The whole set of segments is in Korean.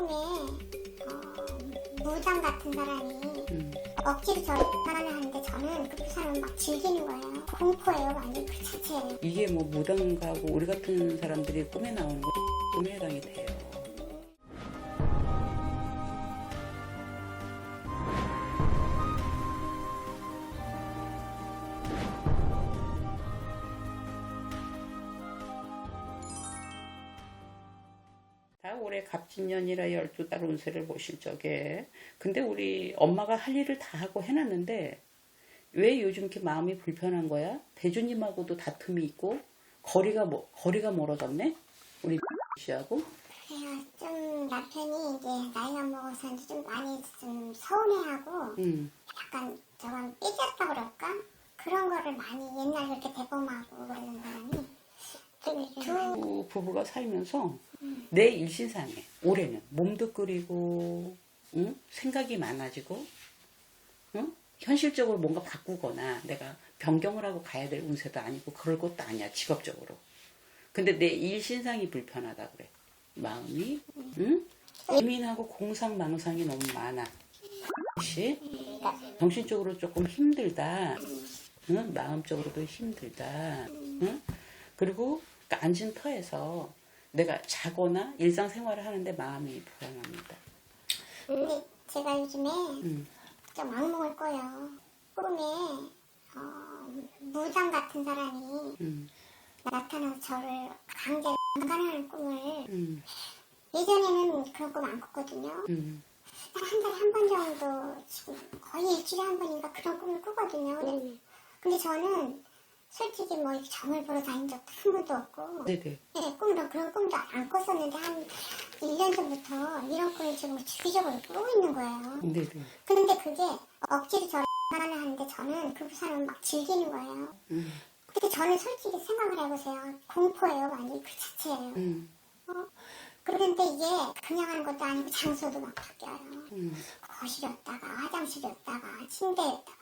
꿈에 무당 같은 사람이 억지로 저를 사랑을 하는데 저는 그 사람을 막 즐기는 거예요. 공포예요, 완전 그 자체예요. 이게 뭐 무당가고 우리 같은 사람들이 꿈에 나오는 거 꿈에 해당이 돼요. 다 올해 갑진년이라 12달 운세를 보실 적에 근데 우리 엄마가 할 일을 다 하고 해놨는데 왜 요즘 이렇게 마음이 불편한 거야? 대주님하고도 다툼이 있고 거리가 멀어졌네? 우리 씨하고? 그래요. 좀 남편이 이제 나이가 먹어서 이제 좀 많이 좀 서운해하고 약간 저건 삐졌다 그럴까? 그런 거를 많이 옛날 그렇게 대범하고 그러는 사람이 두 부부가 살면서 내 일신상에 올해는 몸도 끓이고 생각이 많아지고 현실적으로 뭔가 바꾸거나 내가 변경을 하고 가야 될 운세도 아니고 그럴 것도 아니야 직업적으로. 근데 내 일신상이 불편하다 그래. 마음이 예민하고 공상망상이 너무 많아. 혹시 정신적으로 조금 힘들다. 마음적으로도 힘들다. 그리고 그 앉은 터에서 내가 자거나 일상생활을 하는데 마음이 불안합니다. 근데 제가 요즘에 좀 악몽을 꿔요. 꿈에 무당 같은 사람이 나타나서 저를 강제로 강간하는 꿈을 예전에는 그런 꿈 안 꿨거든요. 한 달에 한 번 정도 지금 거의 일주일에 한 번인가 그런 꿈을 꾸거든요. 근데 저는 솔직히 뭐 이렇게 점을 보러 다닌 적도 한 번도 없고 네네. 네, 그런 꿈도 안 꿨었는데 한 1년 전부터 이런 꿈을 지금 주기적으로 꾸고 있는 거예요. 네네. 근데 그게 억지로 저를 하는데 저는 그 사람을 막 즐기는 거예요. 근데 저는 솔직히 생각을 해보세요. 공포예요, 완전 그 자체예요. 그런데 이게 그냥 하는 것도 아니고 장소도 막 바뀌어요. 거실이었다가 화장실이었다가 침대였다가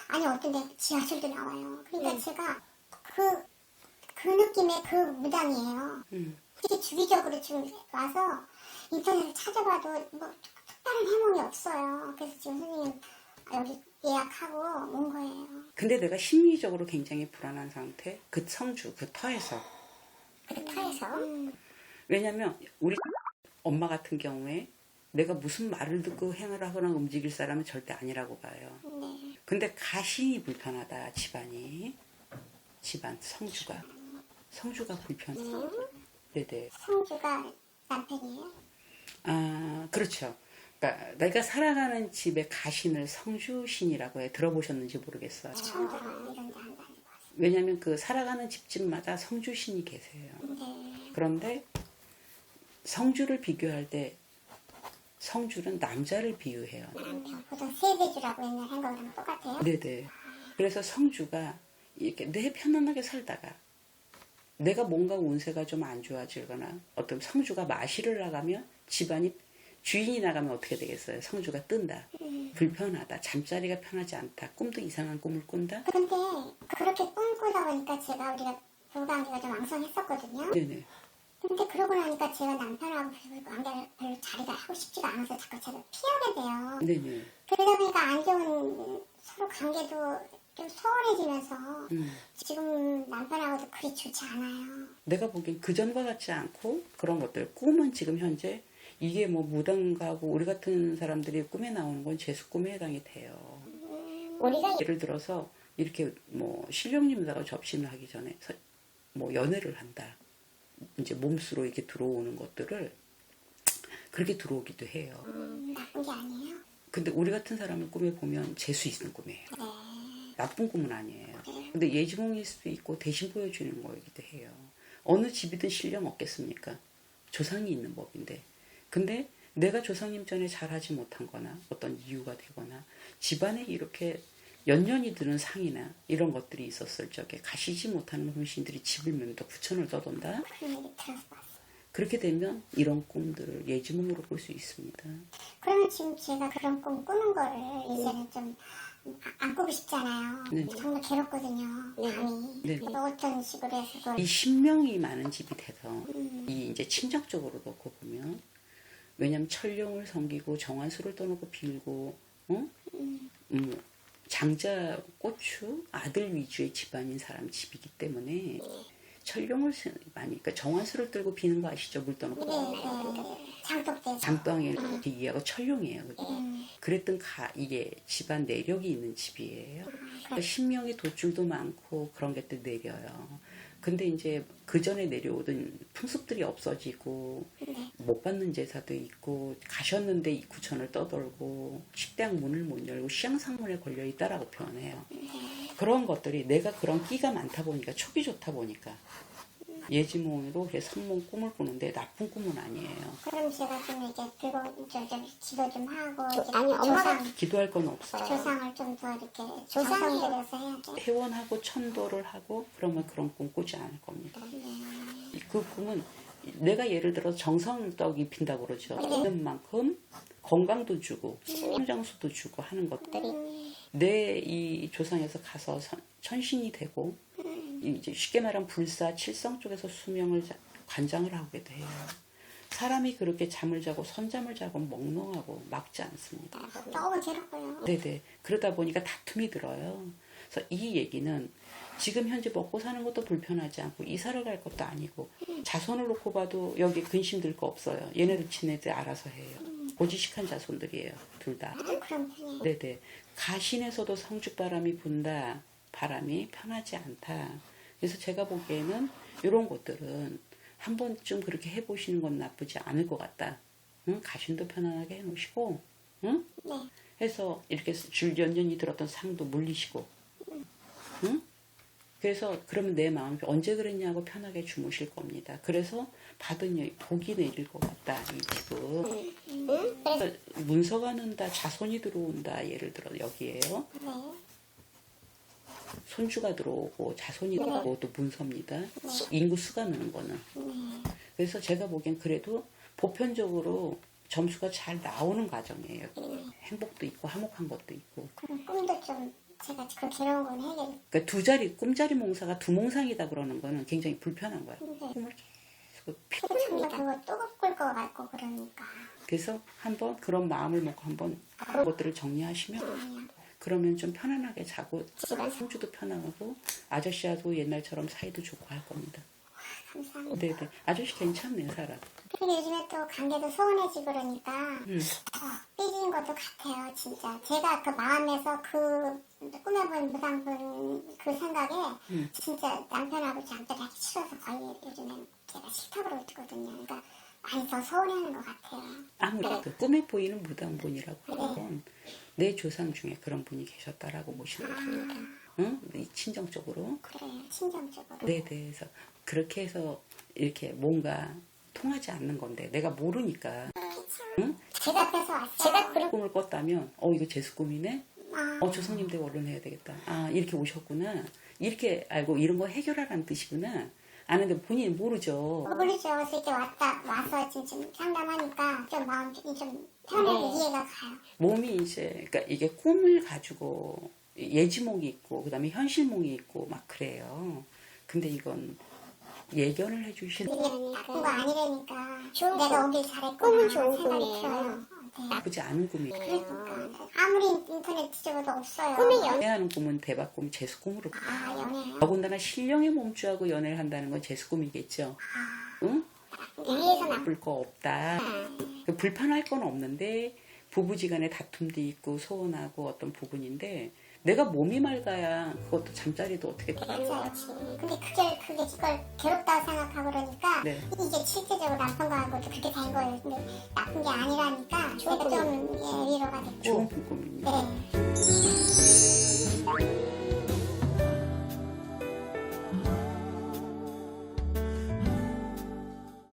아니 어떤 데 지하철도 나와요. 그러니까 제가 그 느낌의 그 무당이에요. 이게 주기적으로 지금 와서 인터넷을 찾아봐도 뭐 특별한 해몽이 없어요. 그래서 지금 선생님 여기 예약하고 온 거예요. 근데 내가 심리적으로 굉장히 불안한 상태. 그 성주, 그 터에서. 그 터에서? 왜냐면 우리 엄마 같은 경우에 내가 무슨 말을 듣고 행을 하거나 움직일 사람은 절대 아니라고 봐요. 네. 근데 가신이 불편하다, 집안, 성주가 불편해. 네네. 성주가 남편이에요? 아, 그렇죠. 그러니까 내가 살아가는 집의 가신을 성주신이라고 해. 들어보셨는지 모르겠어요. 처음 들어요. 이런 데 한다는 거. 왜냐하면 그 살아가는 집집마다 성주신이 계세요. 네. 그런데 성주를 비교할 때 성주는 남자를 비유해요. 보통 세대주라고 옛날 한 거랑 똑같아요? 네네. 그래서 성주가 이렇게 내 편안하게 살다가 내가 뭔가 운세가 좀 안 좋아지거나 어떤 성주가 마시를 나가면 집안이 주인이 나가면 어떻게 되겠어요? 성주가 뜬다. 불편하다. 잠자리가 편하지 않다. 꿈도 이상한 꿈을 꾼다. 그런데 그렇게 꿈꾸다 보니까 우리가 부부관계가 좀 왕성했었거든요. 네네. 근데 그러고 나니까 제가 남편하고 별로 자리가 하고 싶지가 않아서 자꾸 제가 피하게 돼요. 네네. 그러다 보니까 안 좋은 서로 관계도 좀 소원해지면서 지금 남편하고도 그리 좋지 않아요. 내가 보기엔 그전과 같지 않고 그런 것들. 꿈은 지금 현재 이게 뭐 무당가고 우리 같은 사람들이 꿈에 나오는 건 재수 꿈에 해당이 돼요. 우리가 예를 들어서 이렇게 뭐 신령님들하고 접신을 하기 전에 뭐 연애를 한다. 이제 몸수로 이렇게 들어오는 것들을 그렇게 들어오기도 해요. 나쁜 게 아니에요? 근데 우리 같은 사람을 꿈에 보면 재수 있는 꿈이에요. 네. 나쁜 꿈은 아니에요. 근데 예지몽일 수도 있고 대신 보여주는 거이기도 해요. 어느 집이든 신령 없겠습니까? 조상이 있는 법인데. 근데 내가 조상님 전에 잘하지 못한 거나 어떤 이유가 되거나 집안에 이렇게 연년이 드는 상이나 이런 것들이 있었을 적에 가시지 못하는 혼신들이 집을 면도 부천을 떠돈다. 그런 얘기 들어서 봤어요. 그렇게 되면 이런 꿈들을 예지몽으로 볼 수 있습니다. 그러면 지금 제가 그런 꿈 꾸는 거를 이제는 좀 안 꾸고 싶잖아요. 네. 정말 괴롭거든요. 밤이. 네. 어떤 식으로 해서 이 신명이 많은 집이 돼서 이 이제 친정적으로 놓고 보면 왜냐면 천룡을 섬기고 정화수를 떠놓고 빌고, 장자, 고추, 아들 위주의 집안인 사람 집이기 때문에 천룡을 많이, 그러니까 정화수를 들고 비는 거 아시죠? 물 떠놓고. 장독대. 장덩이를 이해하고 천룡이에요. 그랬던 이게 집안 내력이 있는 집이에요. 그러니까 신명의 돛줄도 많고 그런 게 또 내려요. 근데 이제 그 전에 내려오던 풍습들이 없어지고 못 받는 제사도 있고 가셨는데 입구천을 떠돌고 식당 문을 못 열고 시향상문에 걸려 있다라고 표현해요. 그런 것들이 내가 그런 끼가 많다 보니까 촉이 좋다 보니까 예지몽으로 그래 선몽 꿈을 꾸는데 나쁜 꿈은 아니에요. 그럼 제가 좀 이제 들고 좀 기도 좀 하고 아니, 엄마가 기도할 건 없어요. 조상을 좀 더 이렇게 조상들여서 해야지. 회원하고 천도를 하고 그러면 그런 꿈 꾸지 않을 겁니다. 그 꿈은 내가 예를 들어 정성떡 입힌다고 그러죠. 있는 만큼 건강도 주고 성장수도 주고 하는 것들이 내 이 조상에서 가서 천신이 되고 이제 쉽게 말하면 불사 칠성 쪽에서 수명을 관장을 하게 돼요. 사람이 그렇게 잠을 자고 선잠을 자고 멍롱하고 막지 않습니다. 너무 괴롭고요. 네네. 그러다 보니까 다툼이 들어요. 그래서 이 얘기는 지금 현재 먹고 사는 것도 불편하지 않고 이사를 갈 것도 아니고 자손을 놓고 봐도 여기 근심 들 거 없어요. 얘네들 지네들 알아서 해요. 고지식한 자손들이에요. 둘 다. 그런 편이에요. 네네. 가신에서도 성죽바람이 분다. 바람이 편하지 않다. 그래서 제가 보기에는 이런 것들은 한 번쯤 그렇게 해보시는 건 나쁘지 않을 것 같다. 응? 가신도 편안하게 해놓으시고, 응? 네. 해서 이렇게 줄연연이 들었던 상도 물리시고, 응? 그래서 그러면 내 마음이 언제 그랬냐고 편하게 주무실 겁니다. 그래서 받은 복이 내릴 것 같다. 이 집은. 그래서 문서가 는다, 자손이 들어온다. 예를 들어 여기에요. 네. 손주가 들어오고 자손이 들어오고 또 문서입니다. 인구 수가 느는 거는. 그래서 제가 보기엔 그래도 보편적으로 점수가 잘 나오는 과정이에요. 행복도 있고 화목한 것도 있고. 그럼 꿈도 좀 제가 그 괴로운 건 해결. 그러니까 꿈자리 몽사가 두몽상이다 그러는 거는 굉장히 불편한 거예요. 꿈을 계속 자꾸 그거 또 꿀 거 같고 그러니까. 그래서 한번 그런 마음을 먹고 한번 그런 것들을 정리하시면 그러면 좀 편안하게 자고 손주도 편안하고 아저씨하고 옛날처럼 사이도 좋고 할 겁니다. 감사합니다. 네네. 아저씨 괜찮네 사람. 그리고 요즘에 또 관계도 소원해지고 그러니까 삐진 것도 같아요 진짜. 제가 그 마음에서 그 꿈에 본 무당분 그 생각에 진짜 남편하고 잠자리 하기 싫어서 거의 요즘엔 제가 싫다고 그러거든요. 그러니까 많이 더 서운해하는 것 같아요. 아무래도 꿈에 보이는 무당분이라고 하는 건 내 조상 중에 그런 분이 계셨다라고 보시면 됩니다. 응? 친정적으로. 그래요. 친정적으로. 네네. 그래서 그렇게 해서 이렇게 뭔가 통하지 않는 건데 내가 모르니까 응? 제가 앞에서 왔어요. 제가 그런 꿈을 꿨다면 이거 제수 꿈이네. 조상님 댁 얼른 해야 되겠다. 이렇게 오셨구나. 이렇게 알고 이런 거 해결하라는 뜻이구나. 아는데 본인이 모르죠. 모르죠. 그래서 이렇게 와서 지금 상담하니까 좀 마음이 좀 편하게 이해가 가요. 몸이 이제 그러니까 이게 꿈을 가지고 예지몽이 있고 그다음에 현실몽이 있고 막 그래요. 근데 이건 예견을 해주시는 이게 나쁜 거 아니라니까. 좋은 내가 꿈. 오길 잘했구나. 꿈은 좋은 생각이 꿈이에요. 들어요. 네. 나쁘지 않은 꿈이에요. 그러니까 아무리 인터넷 뒤져봐도 없어요. 꿈이 연애하는 꿈은 대박 꿈, 재수 꿈으로. 연애. 더군다나 신령의 몸주하고 연애를 한다는 건 재수 꿈이겠죠. 응? 위에서 나쁠 거 없다. 불편할 건 없는데 부부지간에 다툼도 있고 소원하고 어떤 부분인데 내가 몸이 맑아야 그것도 잠자리도 어떻게 맞아요. 근데 그게 이걸 괴롭다고 생각하고 그러니까 네. 이게 실제적으로 남편과하고도 그렇게 된 거예요. 근데 나쁜 게 아니라니까 제가 좀 위로가 됐고. 좋은 꿈입니다. 네.